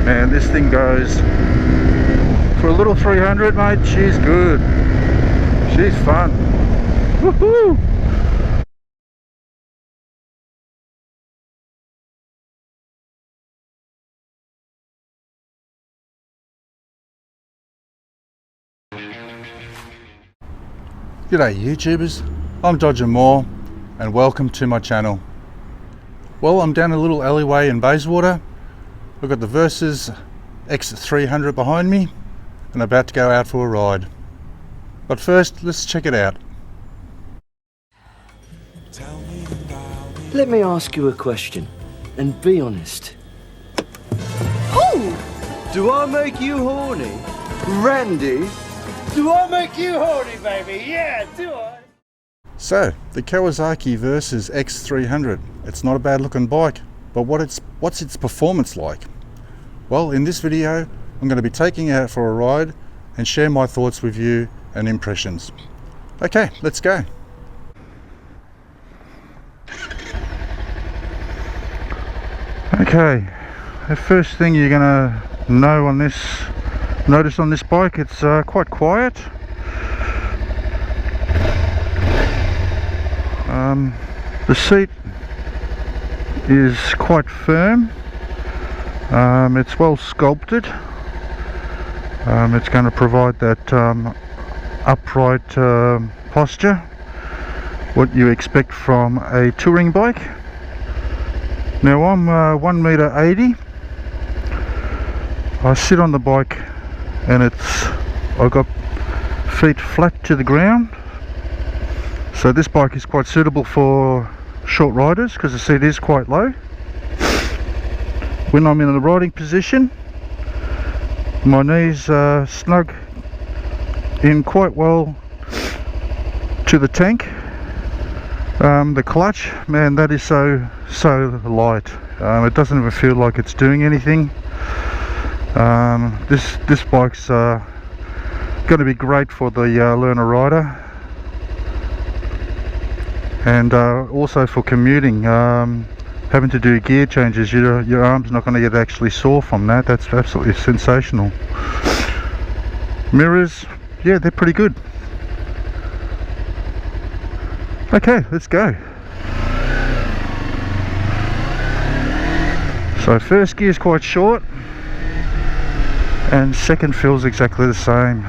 Man, this thing goes for a little 300, mate. She's good. She's fun. Woohoo! G'day YouTubers, I'm Dodger Mohr and welcome to my channel. Well, I'm down a little alleyway in Bayswater. I've got the Versys X 300 behind me and I'm about to go out for a ride. But first, let's check it out. Let me ask you a question, and be honest. Who? Do I make you horny? Randy? Do I make you horny, baby? Yeah, do I? So, the Kawasaki Versys X 300. It's not a bad looking bike, but what's its performance like? Well, in this video, I'm going to be taking it out for a ride and share my thoughts with you and impressions. Okay, let's go. Okay, the first thing you're going to notice on this bike, it's quite quiet. The seat is quite firm. It's well sculpted. It's going to provide that upright posture, what you expect from a touring bike. Now I'm 1.80 meter. I sit on the bike and I've got feet flat to the ground, so this bike is quite suitable for short riders because the seat is quite low. When I'm in the riding position, my knees are snug in quite well to the tank. The clutch, man, that is so light. It doesn't even feel like it's doing anything. This bike's going to be great for the learner rider, and also for commuting. Having to do gear changes, your arm's not going to get actually sore from that. That's absolutely sensational. Mirrors, yeah, they're pretty good. Okay, let's go. So first gear is quite short and second feels exactly the same.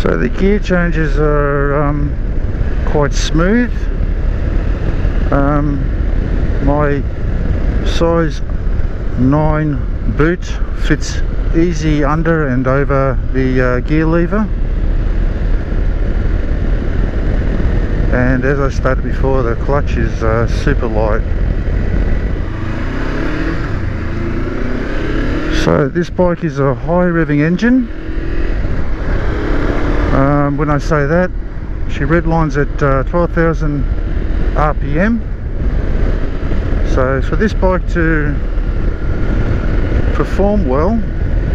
So the gear changes are quite smooth. My size 9 boot fits easy under and over the gear lever. And as I stated before, the clutch is super light. So this bike is a high revving engine. When I say that, she redlines at 12,000 RPM. So for this bike to perform well,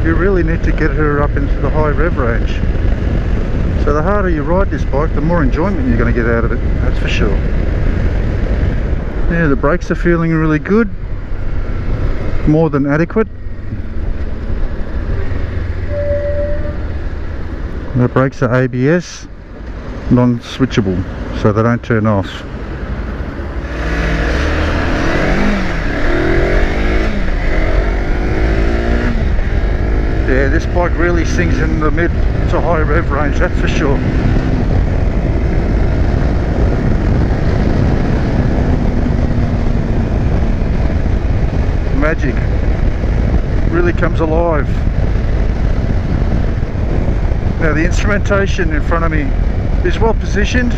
you really need to get her up into the high rev range. So the harder you ride this bike, the more enjoyment you're going to get out of it, that's for sure. Yeah, the brakes are feeling really good, more than adequate. The brakes are ABS, non-switchable, so they don't turn off. Yeah, this bike really sings in the mid to high rev range, that's for sure. Magic really comes alive. Now the instrumentation in front of me is well positioned.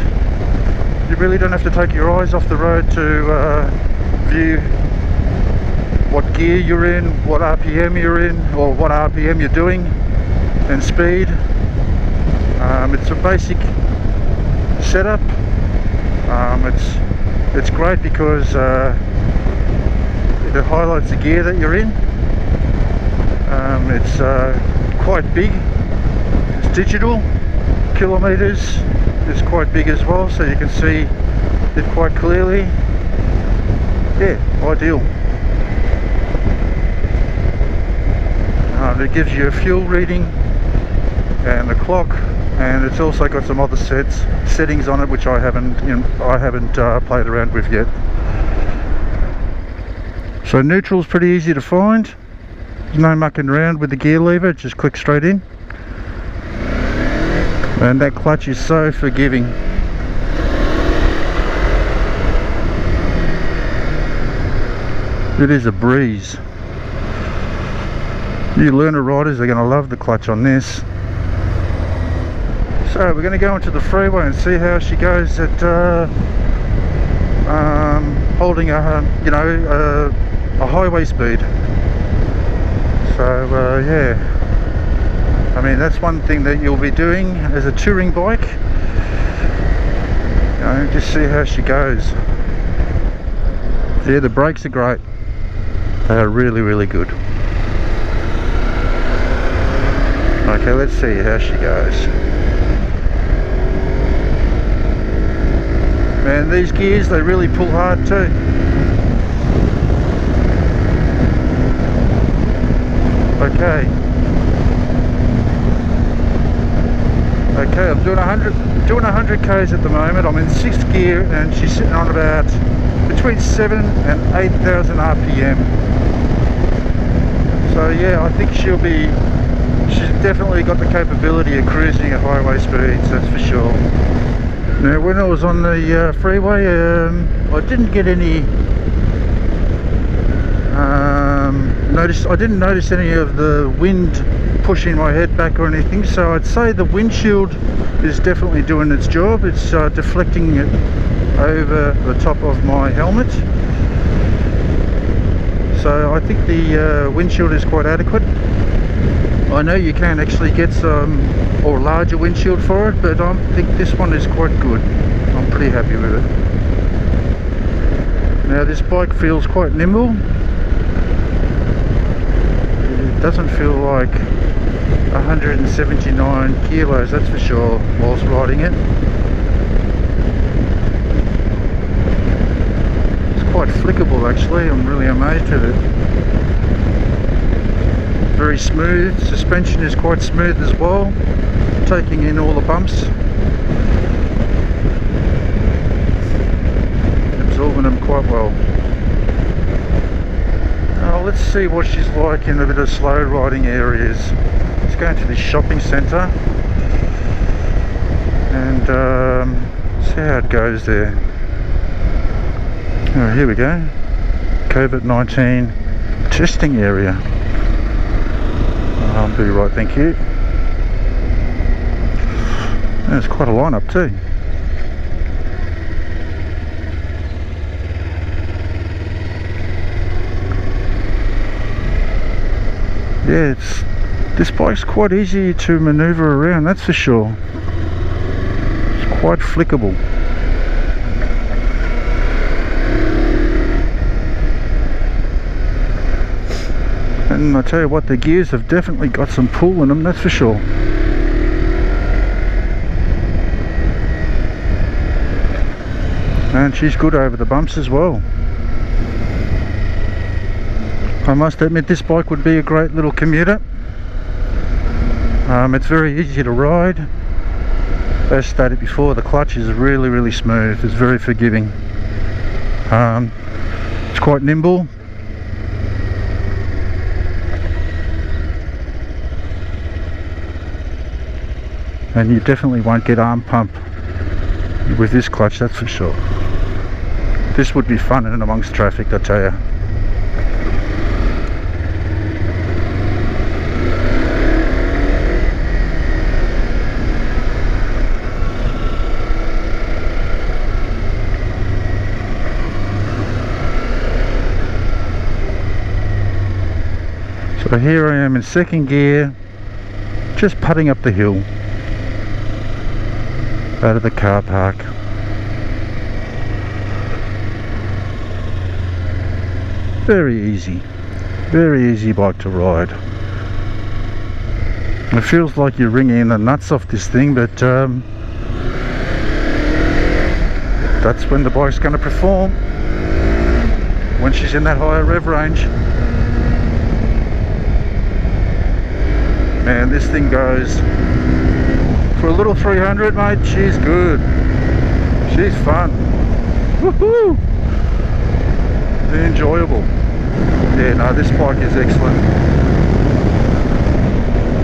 You really don't have to take your eyes off the road to view what gear you're in, what RPM you're in, or what RPM you're doing, and speed. It's a basic setup. It's great because it highlights the gear that you're in. It's quite big. It's digital, kilometers, is quite big as well, so you can see it quite clearly. Yeah, ideal. It gives you a fuel reading and the clock, and it's also got some other settings on it which I haven't played around with yet. So neutral's pretty easy to find. There's no mucking around with the gear lever, just click straight in. And that clutch is so forgiving. It is a breeze. You learner riders are going to love the clutch on this. So we're going to go into the freeway and see how she goes at holding a highway speed. So yeah, I mean, that's one thing that you'll be doing as a touring bike. Just see how she goes. Yeah, the brakes are great. They are really, really good. Okay, let's see how she goes. Man, these gears, they really pull hard too. Okay. Okay, I'm doing 100 k's at the moment. I'm in 6th gear and she's sitting on about between 7 and 8,000 RPM. So yeah, I think she's definitely got the capability of cruising at highway speeds, that's for sure. Now when I was on the freeway, I didn't get any I didn't notice any of the wind pushing my head back or anything, so I'd say the windshield is definitely doing its job. It's deflecting it over the top of my helmet, so I think the windshield is quite adequate. I know you can actually get some or larger windshield for it, but I think this one is quite good. I'm pretty happy with it. Now this bike feels quite nimble. It doesn't feel like 179 kilos, that's for sure, whilst riding it. It's quite flickable actually, I'm really amazed at it. Very smooth, suspension is quite smooth as well, taking in all the bumps, absorbing them quite well. Now let's see what she's like in a bit of slow riding areas. Let's go into this shopping centre and see how it goes there. Oh, here we go, COVID-19 testing area. I'll be right, thank you. There's quite a lineup too. Yeah, this bike's quite easy to manoeuvre around, that's for sure. It's quite flickable. And I tell you what, the gears have definitely got some pull in them, that's for sure. And she's good over the bumps as well. I must admit, this bike would be a great little commuter. It's very easy to ride. As stated before, the clutch is really, really smooth. It's very forgiving. It's quite nimble. And you definitely won't get arm pump with this clutch, that's for sure. This would be fun in amongst traffic, I tell you. So here I am in 2nd gear, just putting up the hill out of the car park. Very easy bike to ride. It feels like you're wringing the nuts off this thing, but That's when the bike's going to perform, when she's in that higher rev range. Man, this thing goes, for a little 300, mate, she's good. She's fun. Woohoo! Enjoyable. Yeah, no, this bike is excellent.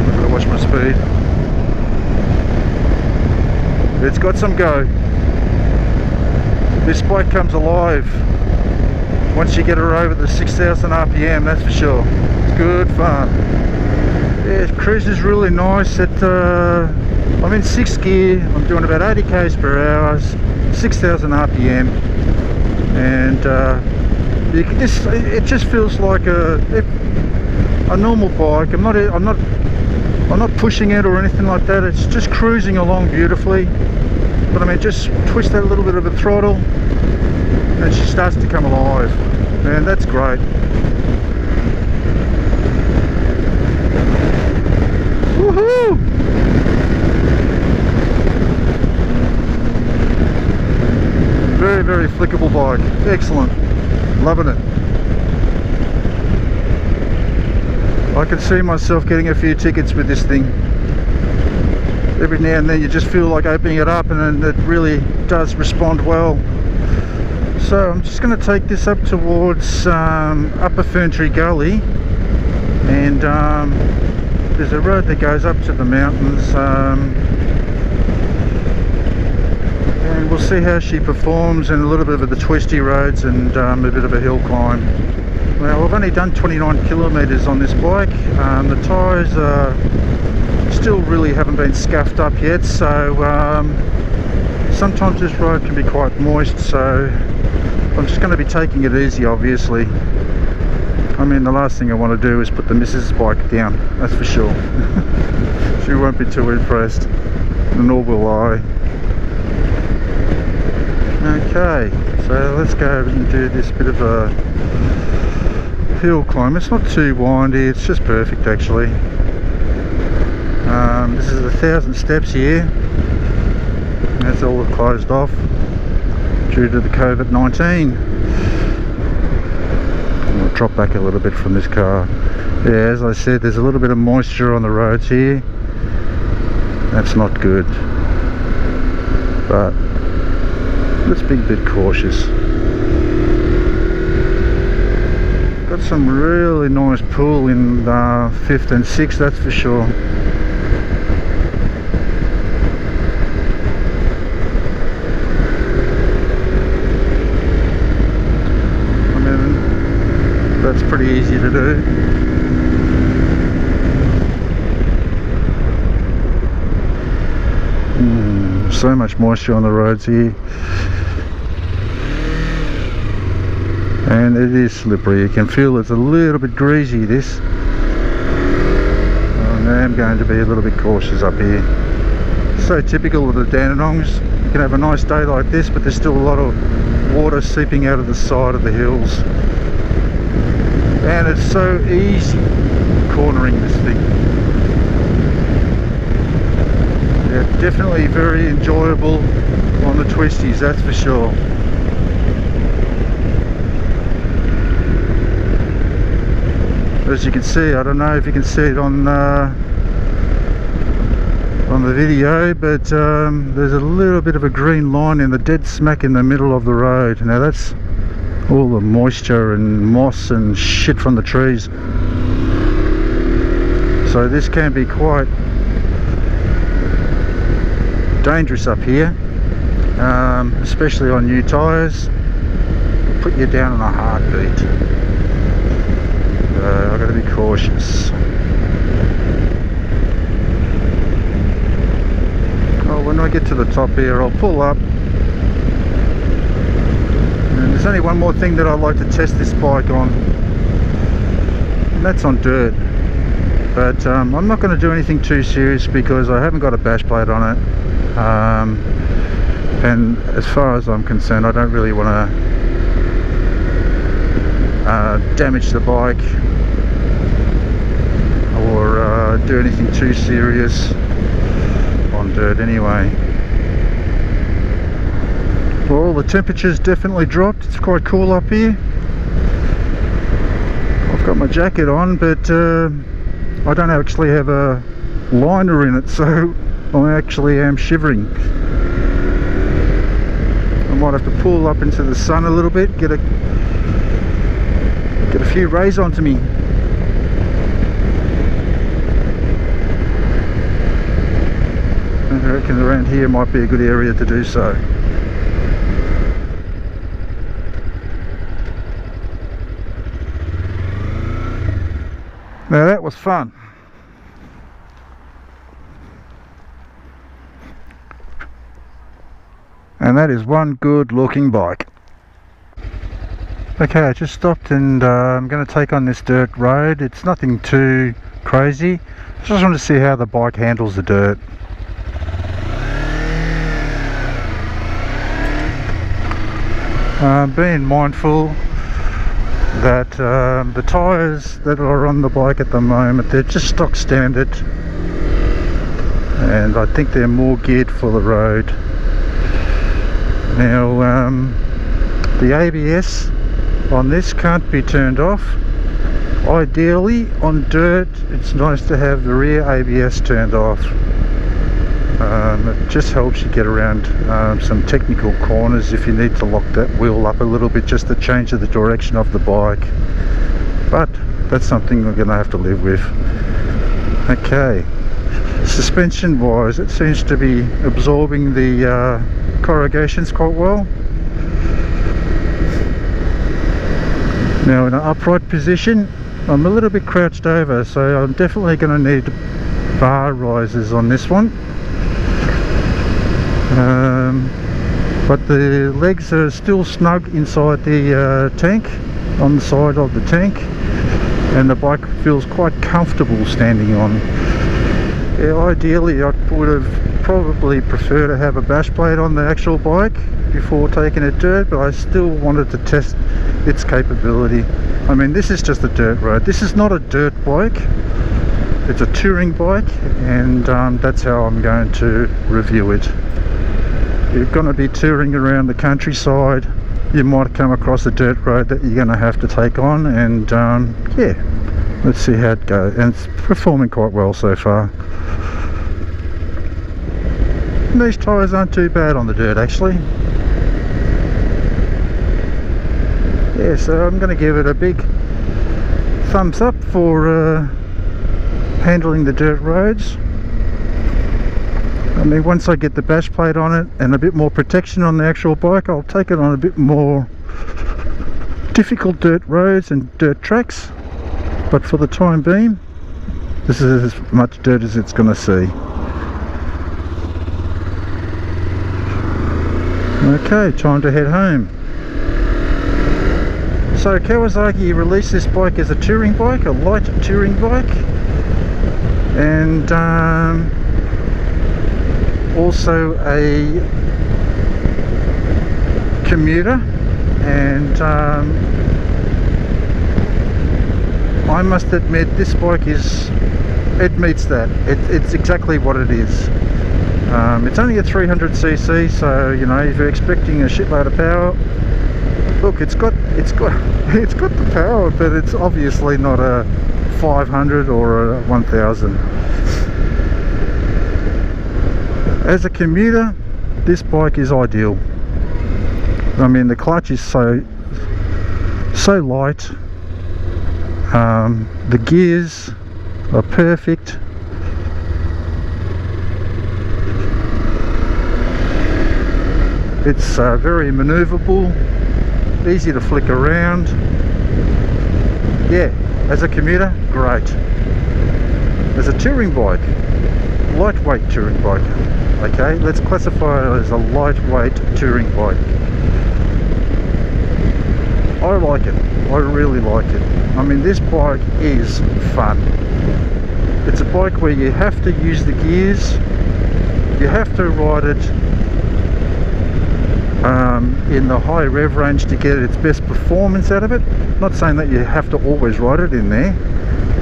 I've got to watch my speed. It's got some go. This bike comes alive once you get her over the 6,000 RPM, that's for sure. It's good fun. Yeah, it cruises really nice. I'm in 6th gear. I'm doing about 80 k's per hour, 6,000 RPM, and you can it just feels like a normal bike. I'm not pushing it or anything like that. It's just cruising along beautifully. But I mean, just twist that little bit of the throttle and she starts to come alive. Man, that's great. Woohoo! Very, very flickable bike. Excellent. Loving it. I can see myself getting a few tickets with this thing. Every now and then you just feel like opening it up, and then it really does respond well. So I'm just going to take this up towards Upper Ferntree Gully, and there's a road that goes up to the mountains, and we'll see how she performs in a little bit of the twisty roads and a bit of a hill climb. Well, I've only done 29 kilometres on this bike. The tyres still really haven't been scuffed up yet, so sometimes this road can be quite moist, so I'm just going to be taking it easy, obviously. I mean, the last thing I want to do is put the missus' bike down, that's for sure. She won't be too impressed, nor will I. Okay, so let's go over and do this bit of a hill climb. It's not too windy, it's just perfect actually. This is 1,000 steps here. That's all closed off due to the COVID-19. I'll drop back a little bit from this car. Yeah, as I said, there's a little bit of moisture on the roads here. That's not good, but let's be a bit cautious. Got some really nice pool in 5th and 6th, that's for sure. That's pretty easy to do. So much moisture on the roads here, and it is slippery. You can feel it's a little bit greasy, this. I am going to be a little bit cautious up here. So typical of the Dandenongs. You can have a nice day like this, but there's still a lot of water seeping out of the side of the hills. And it's so easy cornering this thing. Yeah, definitely very enjoyable on the twisties, that's for sure. As you can see, I don't know if you can see it on the video, but there's a little bit of a green line in the dead smack in the middle of the road. Now that's all the moisture and moss and shit from the trees. So this can be quite dangerous up here, especially on new tyres. It'll put you down in a heartbeat. So I've got to be cautious. Oh, when I get to the top here, I'll pull up. There's only one more thing that I'd like to test this bike on, and that's on dirt. But I'm not going to do anything too serious because I haven't got a bash plate on it, and as far as I'm concerned, I don't really want to damage the bike or do anything too serious on dirt anyway. Well, the temperature's definitely dropped. It's quite cool up here. I've got my jacket on, but I don't actually have a liner in it, so I actually am shivering. I might have to pull up into the sun a little bit, get a few rays onto me. I reckon around here might be a good area to do so. Now that was fun. And that is one good looking bike. Okay, I just stopped and I'm going to take on this dirt road. It's nothing too crazy. I just want to see how the bike handles the dirt. Being mindful that the tyres that are on the bike at the moment, they're just stock standard, and I think they're more geared for the road. Now the ABS on this can't be turned off. Ideally on dirt it's nice to have the rear ABS turned off. It just helps you get around some technical corners if you need to lock that wheel up a little bit just to change the direction of the bike. But that's something we're going to have to live with. Okay, suspension wise, it seems to be absorbing the corrugations quite well. Now in an upright position, I'm a little bit crouched over, so I'm definitely going to need bar risers on this one. But the legs are still snug inside the tank, on the side of the tank, and the bike feels quite comfortable standing on. Yeah, ideally I would have probably preferred to have a bash plate on the actual bike before taking it dirt, but I still wanted to test its capability. I mean, this is just a dirt road. This is not a dirt bike, it's a touring bike, and that's how I'm going to review it. You're going to be touring around the countryside, you might come across a dirt road that you're going to have to take on, and yeah, let's see how it goes. And it's performing quite well so far. And these tyres aren't too bad on the dirt actually. Yeah, so I'm going to give it a big thumbs up for handling the dirt roads. I mean, once I get the bash plate on it and a bit more protection on the actual bike, I'll take it on a bit more difficult dirt roads and dirt tracks. But for the time being, this is as much dirt as it's going to see. Okay, time to head home. So Kawasaki released this bike as a touring bike, a LiTE touring bike, and also a Commuter, and I must admit this bike it meets that. It's exactly what it is. It's only a 300cc, so you know, if you're expecting a shitload of power, look, it's got the power, but it's obviously not a 500 or a 1000. As a commuter, this bike is ideal. I mean, the clutch is so light, the gears are perfect. It's very manoeuvrable, easy to flick around. Yeah, as a commuter, great. As a touring bike, lightweight touring bike. Okay, let's classify it as a lightweight touring bike. I like it. I really like it. I mean, this bike is fun. It's a bike where you have to use the gears, you have to ride it in the high rev range to get its best performance out of it. Not saying that you have to always ride it in there.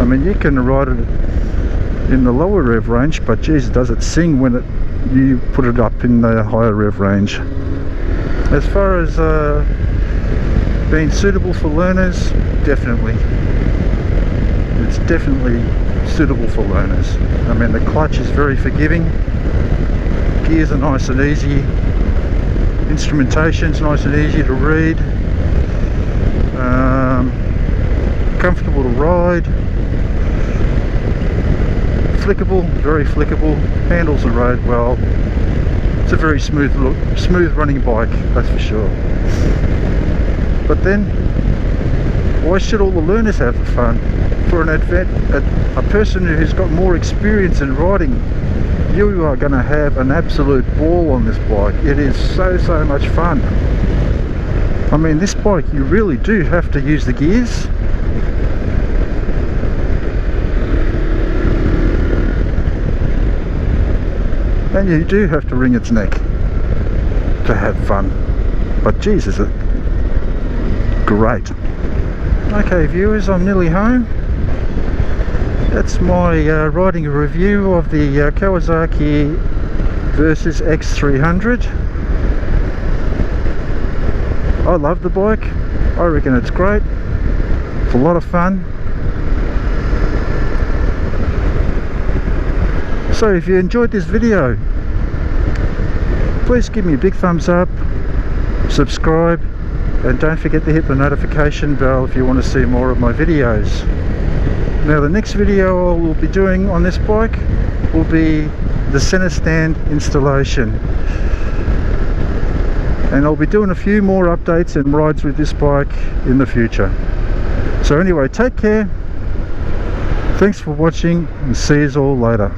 I mean, you can ride it in the lower rev range, but geez, does it sing when you put it up in the higher rev range. As far as being suitable for learners, definitely. It's definitely suitable for learners. I mean, the clutch is very forgiving, gears are nice and easy, instrumentation's nice and easy to read, comfortable to ride, flickable, very flickable, handles the road well. It's a very smooth running bike, that's for sure. But then, why should all the learners have the fun? For a person who's got more experience in riding, you are going to have an absolute ball on this bike. It is so much fun. I mean, this bike, you really do have to use the gears. And you do have to wring its neck to have fun. But geez, is it great. Okay viewers, I'm nearly home. That's my riding review of the Kawasaki Versys X 300. I love the bike. I reckon it's great. It's a lot of fun. So if you enjoyed this video, please give me a big thumbs up, subscribe, and don't forget to hit the notification bell if you want to see more of my videos. Now the next video I will be doing on this bike will be the center stand installation, and I'll be doing a few more updates and rides with this bike in the future. So anyway, take care, thanks for watching, and see you all later.